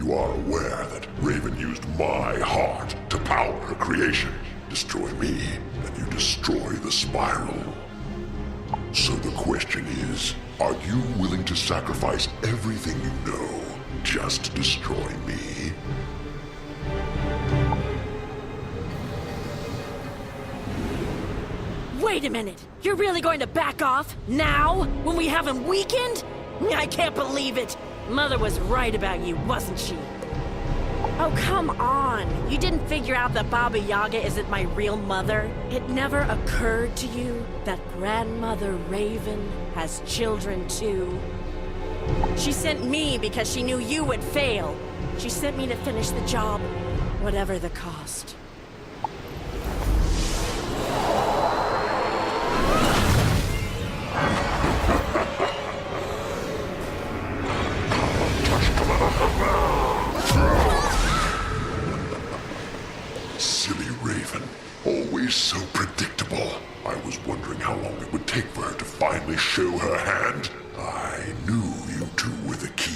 You are aware that Raven used my heart to power her creation. Destroy me, and you destroy the spiral. So the question is, are you willing to sacrifice everything you know just to destroy me? Wait a minute! You're really going to back off? Now? When we haven't weakened? I can't believe it! Mother was right about you, wasn't she? Oh, come on! You didn't figure out that Baba Yaga isn't my real mother? It never occurred to you that Grandmother Raven has children too? She sent me because she knew you would fail. She sent me to finish the job, whatever the cost. Silly Raven. Always so predictable. I was wondering how long it would take for her to finally show her hand. I knew you two were the key.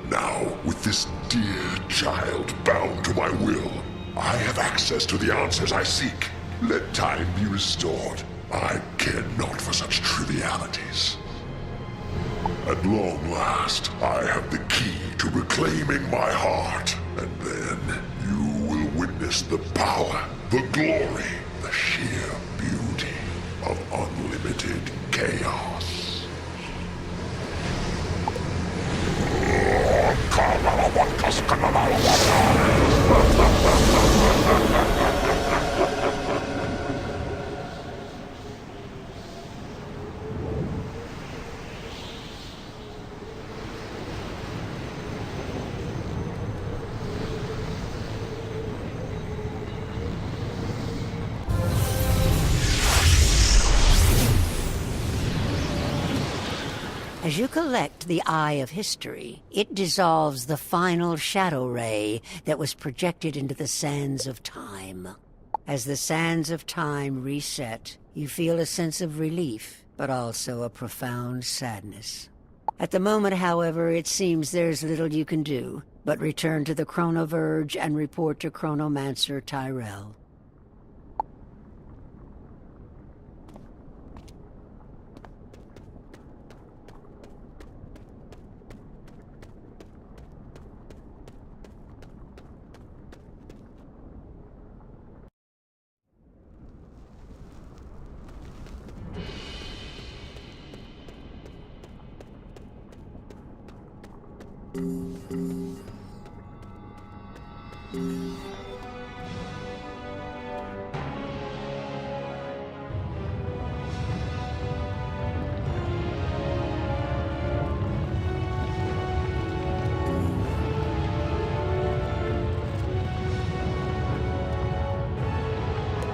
Now, with this dear child bound to my will, I have access to the answers I seek. Let time be restored. I care not for such trivialities. At long last, I have the key to reclaiming my heart. And then, you will witness the power, the glory, the sheer beauty of unlimited chaos. As you collect the Eye of History, it dissolves the final shadow ray that was projected into the sands of time. As the sands of time reset, you feel a sense of relief, but also a profound sadness. At the moment, however, it seems there's little you can do, but return to the Chronoverge and report to Chronomancer Tyrell.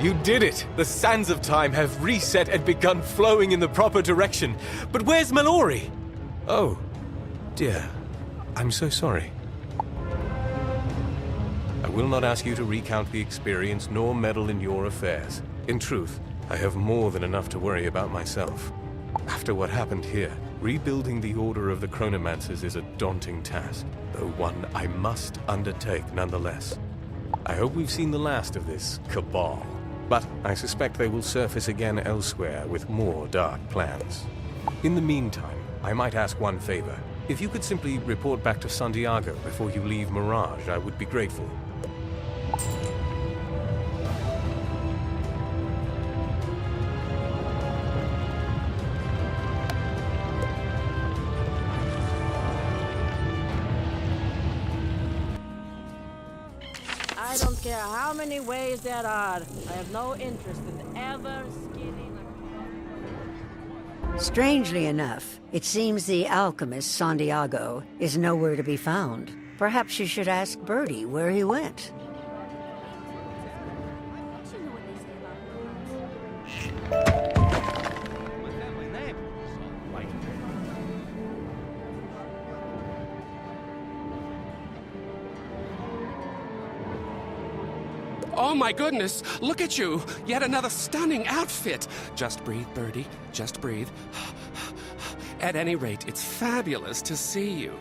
You did it! The sands of time have reset and begun flowing in the proper direction. But where's Mallory? Oh, dear. I'm so sorry. I will not ask you to recount the experience nor meddle in your affairs. In truth, I have more than enough to worry about myself. After what happened here, rebuilding the Order of the Chronomancers is a daunting task, though one I must undertake nonetheless. I hope we've seen the last of this cabal. But I suspect they will surface again elsewhere with more dark plans. In the meantime, I might ask one favor. If you could simply report back to Santiago before you leave Mirage, I would be grateful. I don't care how many ways there are. I have no interest in ever skinning a... Strangely enough, it seems the alchemist Santiago is nowhere to be found. Perhaps you should ask Bertie where he went. Oh my goodness, look at you! Yet another stunning outfit! Just breathe, Birdie, just breathe. At any rate, it's fabulous to see you.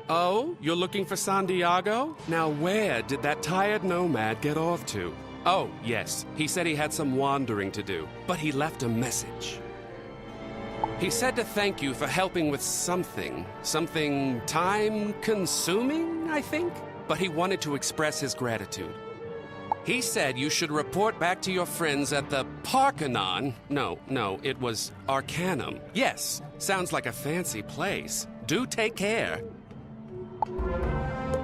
Oh, you're looking for Santiago? Now where did that tired nomad get off to? Oh, yes, he said he had some wandering to do, but he left a message. He said to thank you for helping with something time-consuming, I think? But he wanted to express his gratitude. He said you should report back to your friends at the Parkanon. No, it was Arcanum. Yes, sounds like a fancy place. Do take care.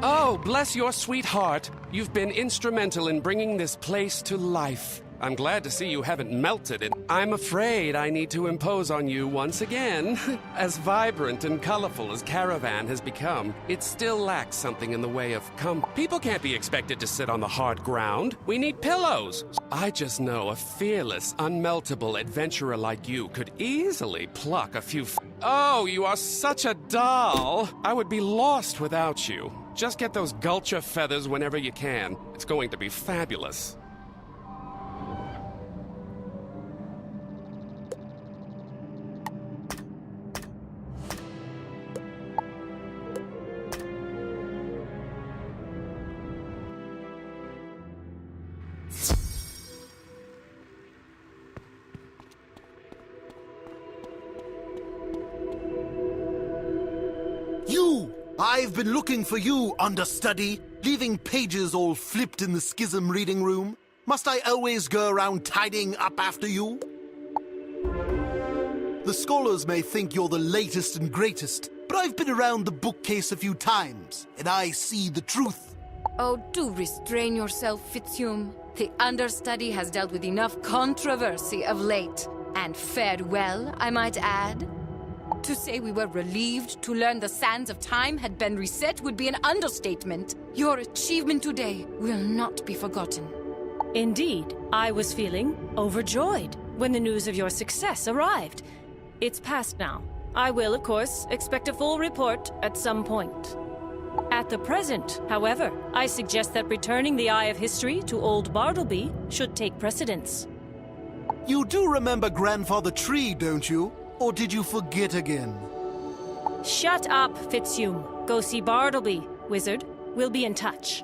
Oh, bless your sweet heart. You've been instrumental in bringing this place to life. I'm glad to see you haven't melted it. I'm afraid I need to impose on you once again. As vibrant and colorful as Caravan has become, it still lacks something in the way of People can't be expected to sit on the hard ground. We need pillows. I just know a fearless, unmeltable adventurer like you could easily pluck a few Oh, you are such a doll. I would be lost without you. Just get those gulcher feathers whenever you can. It's going to be fabulous. I've been looking for you, understudy, leaving pages all flipped in the schism reading room. Must I always go around tidying up after you? The scholars may think you're the latest and greatest, but I've been around the bookcase a few times, and I see the truth. Oh, do restrain yourself, Fitzhugh. The understudy has dealt with enough controversy of late, and fared well, I might add. To say we were relieved to learn the sands of time had been reset would be an understatement. Your achievement today will not be forgotten. Indeed, I was feeling overjoyed when the news of your success arrived. It's past now. I will, of course, expect a full report at some point. At the present, however, I suggest that returning the Eye of History to Old Bartleby should take precedence. You do remember Grandfather Tree, don't you? Or did you forget again? Shut up, Fitzhugh. Go see Bartleby, Wizard. We'll be in touch.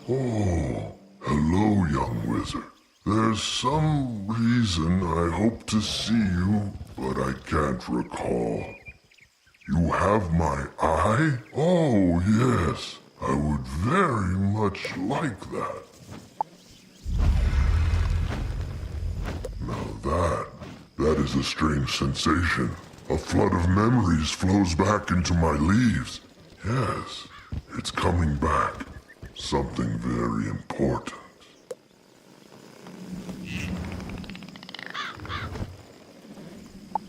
Oh, hello, young wizard. There's some reason I hope to see you, but I can't recall. You have my eye? Oh, yes. I would very much like that. Now that is a strange sensation. A flood of memories flows back into my leaves. Yes, it's coming back. Something very important.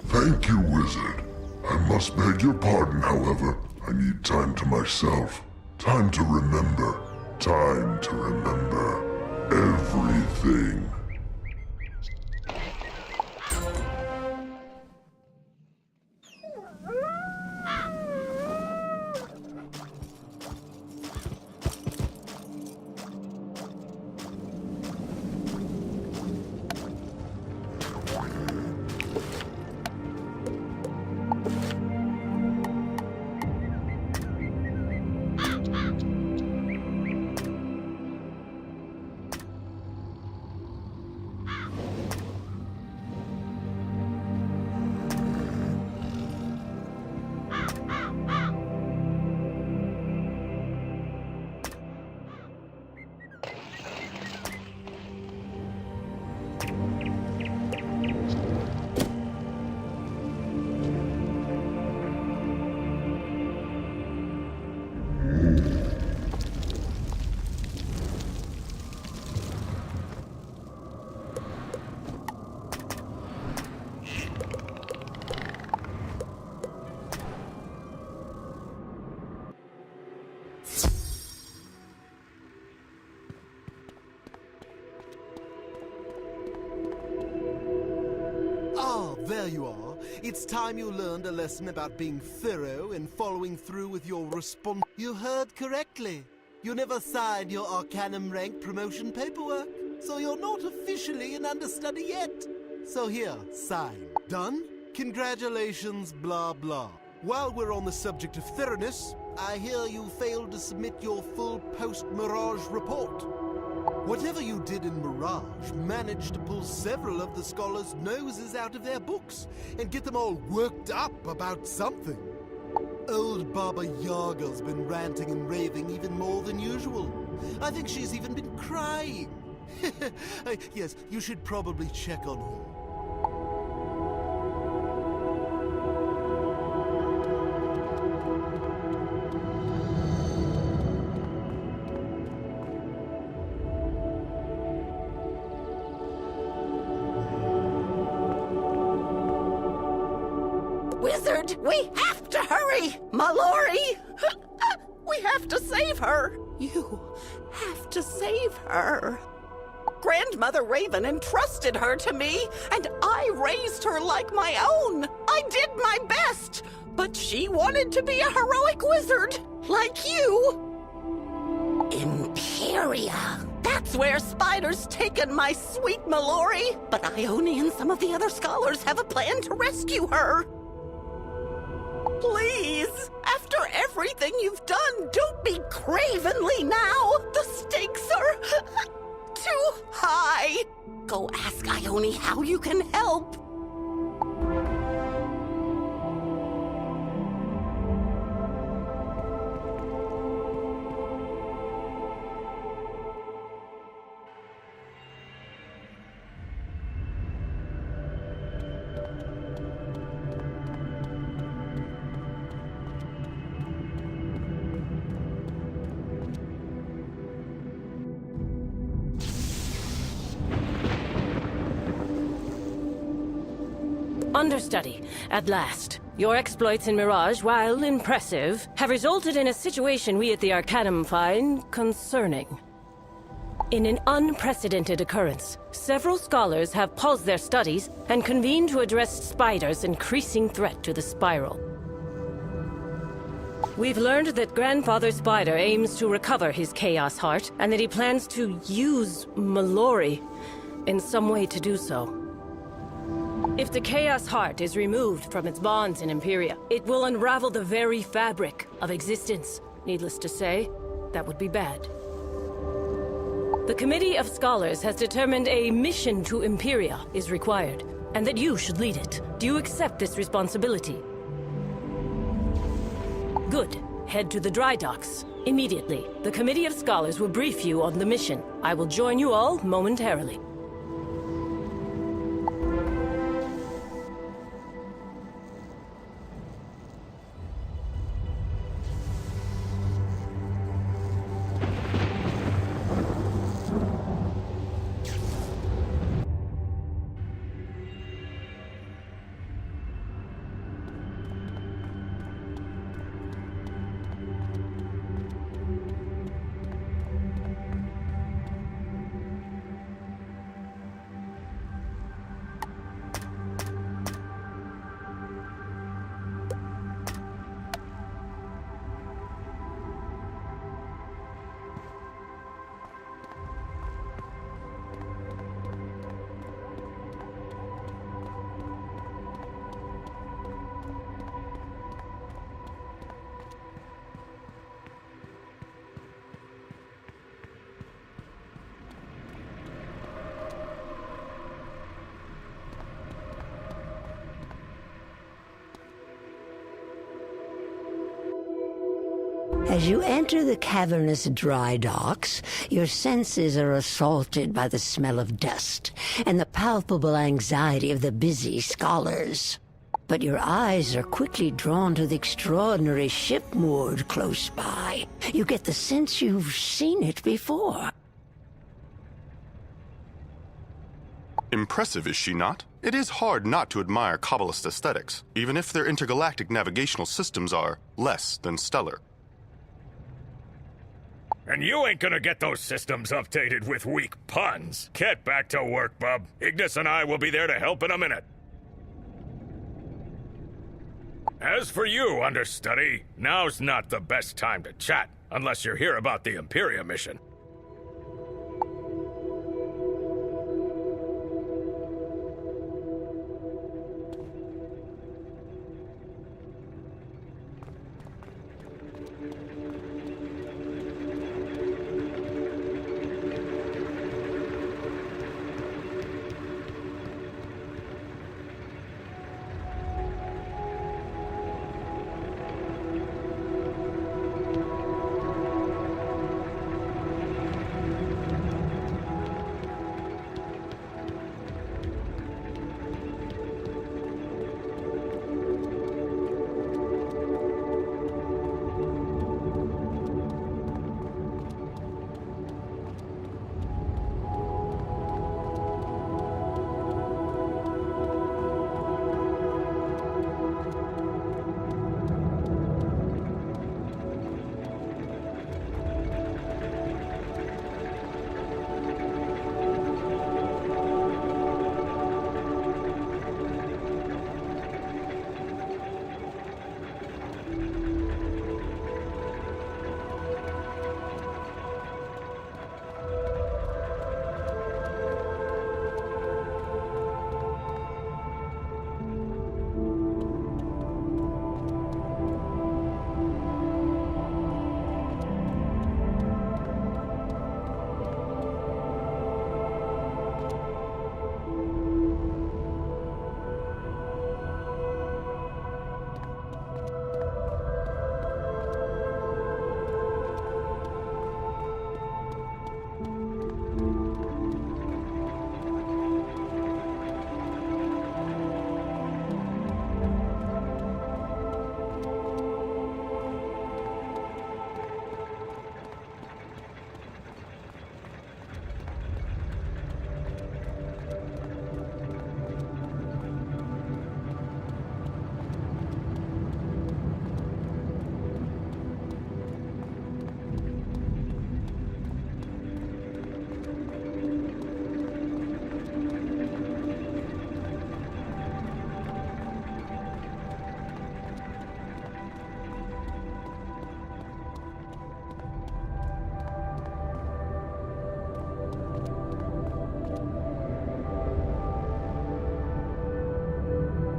Thank you, wizard. I must beg your pardon, however. I need time to myself. Time to remember. Time to remember everything. there you are. It's time you learned a lesson about being thorough and following through with your You heard correctly. You never signed your Arcanum rank promotion paperwork, so you're not officially an understudy yet. So here, sign. Done? Congratulations, blah blah. While we're on the subject of thoroughness, I hear you failed to submit your full post-Mirage report. Whatever you did in Mirage managed to pull several of the scholars' noses out of their books and get them all worked up about something. Old Baba Yaga's been ranting and raving even more than usual. I think she's even been crying. Yes, you should probably check on her. Wizard, we have to hurry! Mallory! We have to save her! You have to save her. Grandmother Raven entrusted her to me, and I raised her like my own. I did my best, but she wanted to be a heroic wizard, like you. Imperia. That's where Spider's taken my sweet Mallory, but Ione and some of the other scholars have a plan to rescue her. Please, after everything you've done, don't be cravenly now. The stakes are too high. Go ask Ione how you can help. Understudy, at last. Your exploits in Mirage, while impressive, have resulted in a situation we at the Arcanum find concerning. In an unprecedented occurrence, several scholars have paused their studies and convened to address Spider's increasing threat to the Spiral. We've learned that Grandfather Spider aims to recover his Chaos Heart, and that he plans to use Mallory in some way to do so. If the Chaos Heart is removed from its bonds in Imperia, it will unravel the very fabric of existence. Needless to say, that would be bad. The Committee of Scholars has determined a mission to Imperia is required, and that you should lead it. Do you accept this responsibility? Good. Head to the dry docks. Immediately. The Committee of Scholars will brief you on the mission. I will join you all momentarily. As you enter the cavernous dry docks, your senses are assaulted by the smell of dust and the palpable anxiety of the busy scholars. But your eyes are quickly drawn to the extraordinary ship moored close by. You get the sense you've seen it before. Impressive, is she not? It is hard not to admire Kabbalist aesthetics, even if their intergalactic navigational systems are less than stellar. And you ain't gonna get those systems updated with weak puns. Get back to work, bub. Ignis and I will be there to help in a minute. As for you, understudy, now's not the best time to chat, unless you're here about the Imperia mission.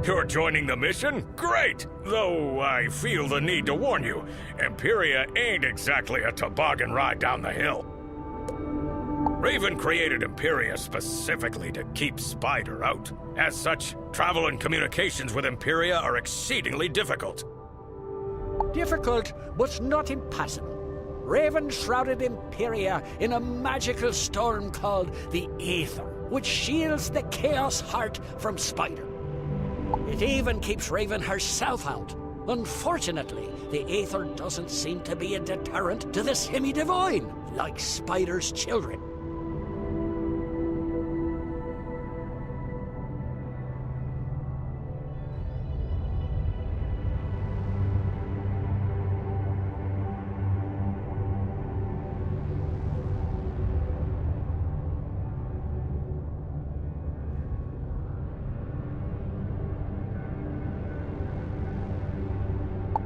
You're joining the mission? Great! Though I feel the need to warn you, Imperia ain't exactly a toboggan ride down the hill. Raven created Imperia specifically to keep Spider out. As such, travel and communications with Imperia are exceedingly difficult. Difficult, but not impossible. Raven shrouded Imperia in a magical storm called the Aether, which shields the Chaos Heart from Spider. It even keeps Raven herself out. Unfortunately, the Aether doesn't seem to be a deterrent to the semi-divine, like Spider's children.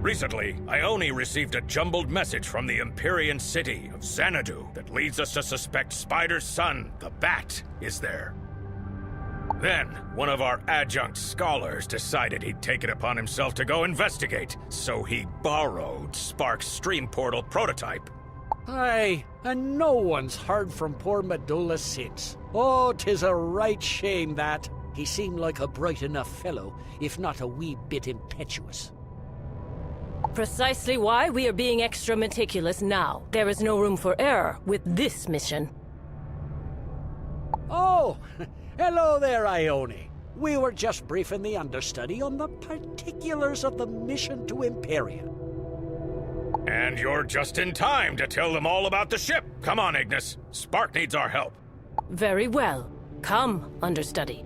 Recently, Ione received a jumbled message from the Empyrean city of Xanadu that leads us to suspect Spider's son, the Bat, is there. Then, one of our adjunct scholars decided he'd take it upon himself to go investigate, so he borrowed Spark's stream portal prototype. Aye, and no one's heard from poor Medulla since. Oh, 'tis a right shame that. He seemed like a bright enough fellow, if not a wee bit impetuous. Precisely why we are being extra meticulous now. There is no room for error with this mission. Oh, hello there, Ione. We were just briefing the understudy on the particulars of the mission to Imperia. And you're just in time to tell them all about the ship. Come on, Ignis. Spark needs our help. Very well. Come, understudy.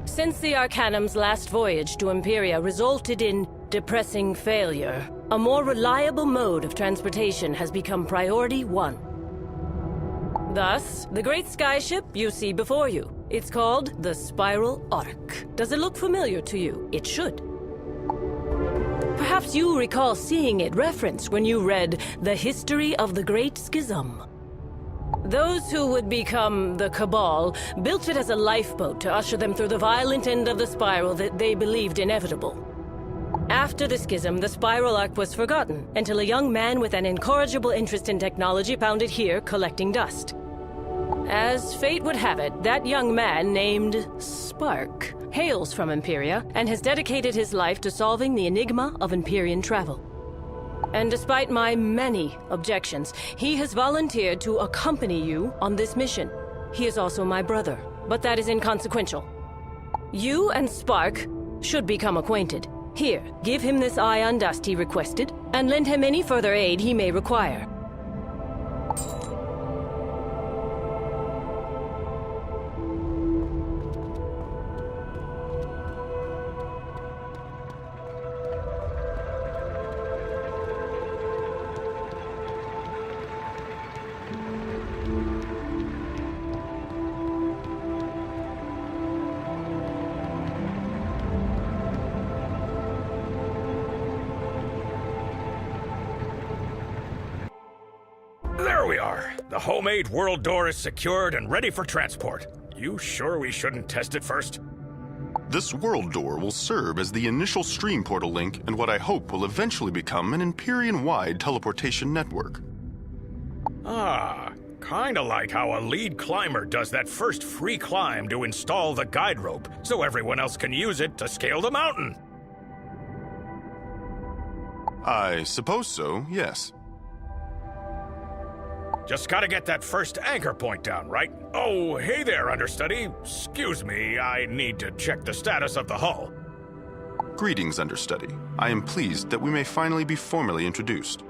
Since the Arcanum's last voyage to Imperia resulted in depressing failure, a more reliable mode of transportation has become priority 1. Thus, the great skyship you see before you. It's called the Spiral Arc. Does it look familiar to you? It should. Perhaps you recall seeing it referenced when you read The History of the Great Schism. Those who would become the Cabal built it as a lifeboat to usher them through the violent end of the spiral that they believed inevitable. After the schism, the Spiral Arc was forgotten, until a young man with an incorrigible interest in technology found it here collecting dust. As fate would have it, that young man, named Spark, hails from Imperia and has dedicated his life to solving the enigma of Empyrean travel. And despite my many objections, he has volunteered to accompany you on this mission. He is also my brother, but that is inconsequential. You and Spark should become acquainted. Here, give him this ion dust he requested, and lend him any further aid he may require. There we are. The homemade world door is secured and ready for transport. You sure we shouldn't test it first? This world door will serve as the initial stream portal link and what I hope will eventually become an Empyrean-wide teleportation network. Ah, kinda like how a lead climber does that first free climb to install the guide rope, so everyone else can use it to scale the mountain. I suppose so, yes. Just gotta get that first anchor point down, right? Oh, hey there, understudy. Excuse me, I need to check the status of the hull. Greetings, understudy. I am pleased that we may finally be formally introduced.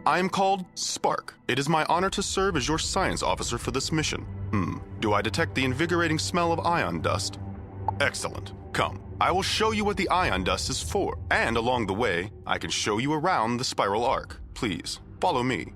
I am called Spark. It is my honor to serve as your science officer for this mission. Do I detect the invigorating smell of ion dust? Excellent. Come, I will show you what the ion dust is for, and along the way, I can show you around the Spiral Arc. Please, follow me.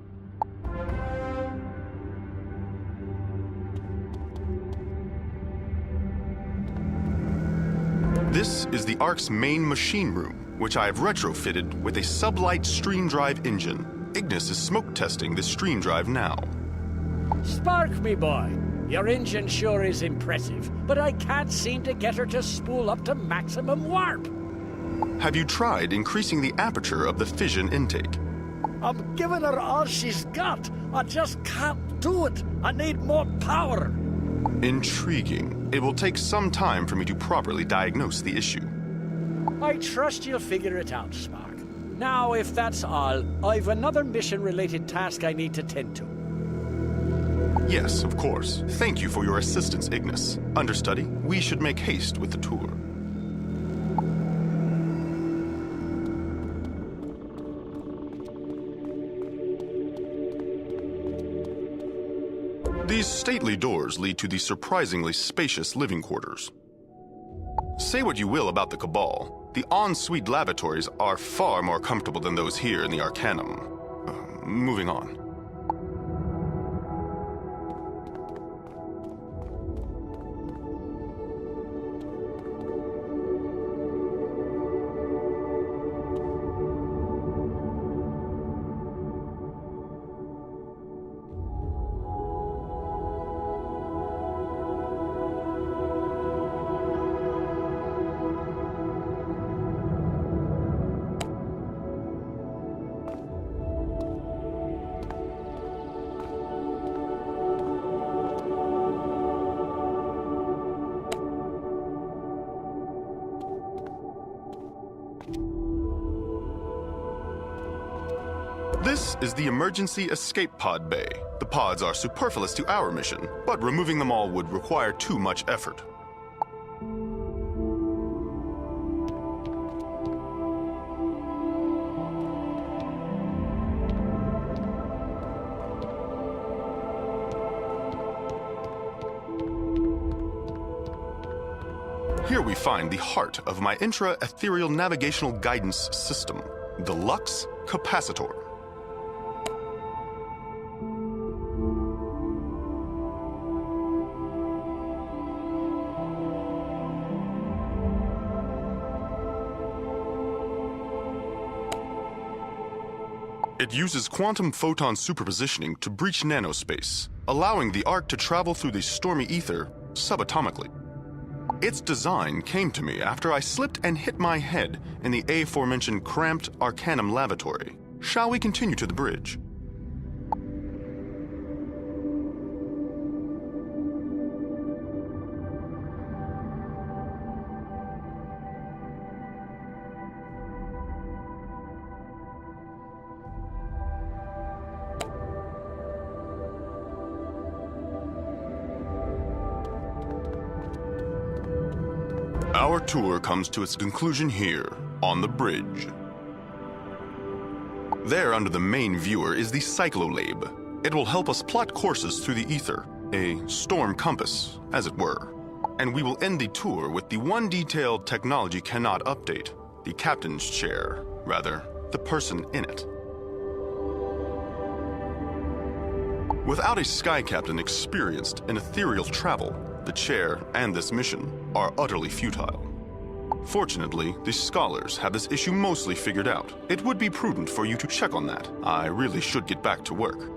This is the Arc's main machine room, which I have retrofitted with a sublight stream drive engine. Ignis is smoke testing this stream drive now. Spark, me boy. Your engine sure is impressive, but I can't seem to get her to spool up to maximum warp. Have you tried increasing the aperture of the fission intake? I'm giving her all she's got. I just can't do it. I need more power. Intriguing. It will take some time for me to properly diagnose the issue. I trust you'll figure it out, Spark. Now, if that's all, I've another mission-related task I need to tend to. Yes, of course. Thank you for your assistance, Ignis. Understudy, we should make haste with the tour. These stately doors lead to the surprisingly spacious living quarters. Say what you will about the Cabal, the ensuite lavatories are far more comfortable than those here in the Arcanum. Moving on. This is the emergency escape pod bay. The pods are superfluous to our mission, but removing them all would require too much effort. Here we find the heart of my intra-ethereal navigational guidance system, the Lux Capacitor. It uses quantum photon superpositioning to breach nanospace, allowing the arc to travel through the stormy ether subatomically. Its design came to me after I slipped and hit my head in the aforementioned cramped Arcanum lavatory. Shall we continue to the bridge? Our tour comes to its conclusion here, on the bridge. There under the main viewer is the Cyclolabe. It will help us plot courses through the ether, a storm compass, as it were. And we will end the tour with the one detail technology cannot update, the captain's chair, rather, the person in it. Without a sky captain experienced in ethereal travel, the chair and this mission are utterly futile. Fortunately, the scholars have this issue mostly figured out. It would be prudent for you to check on that. I really should get back to work.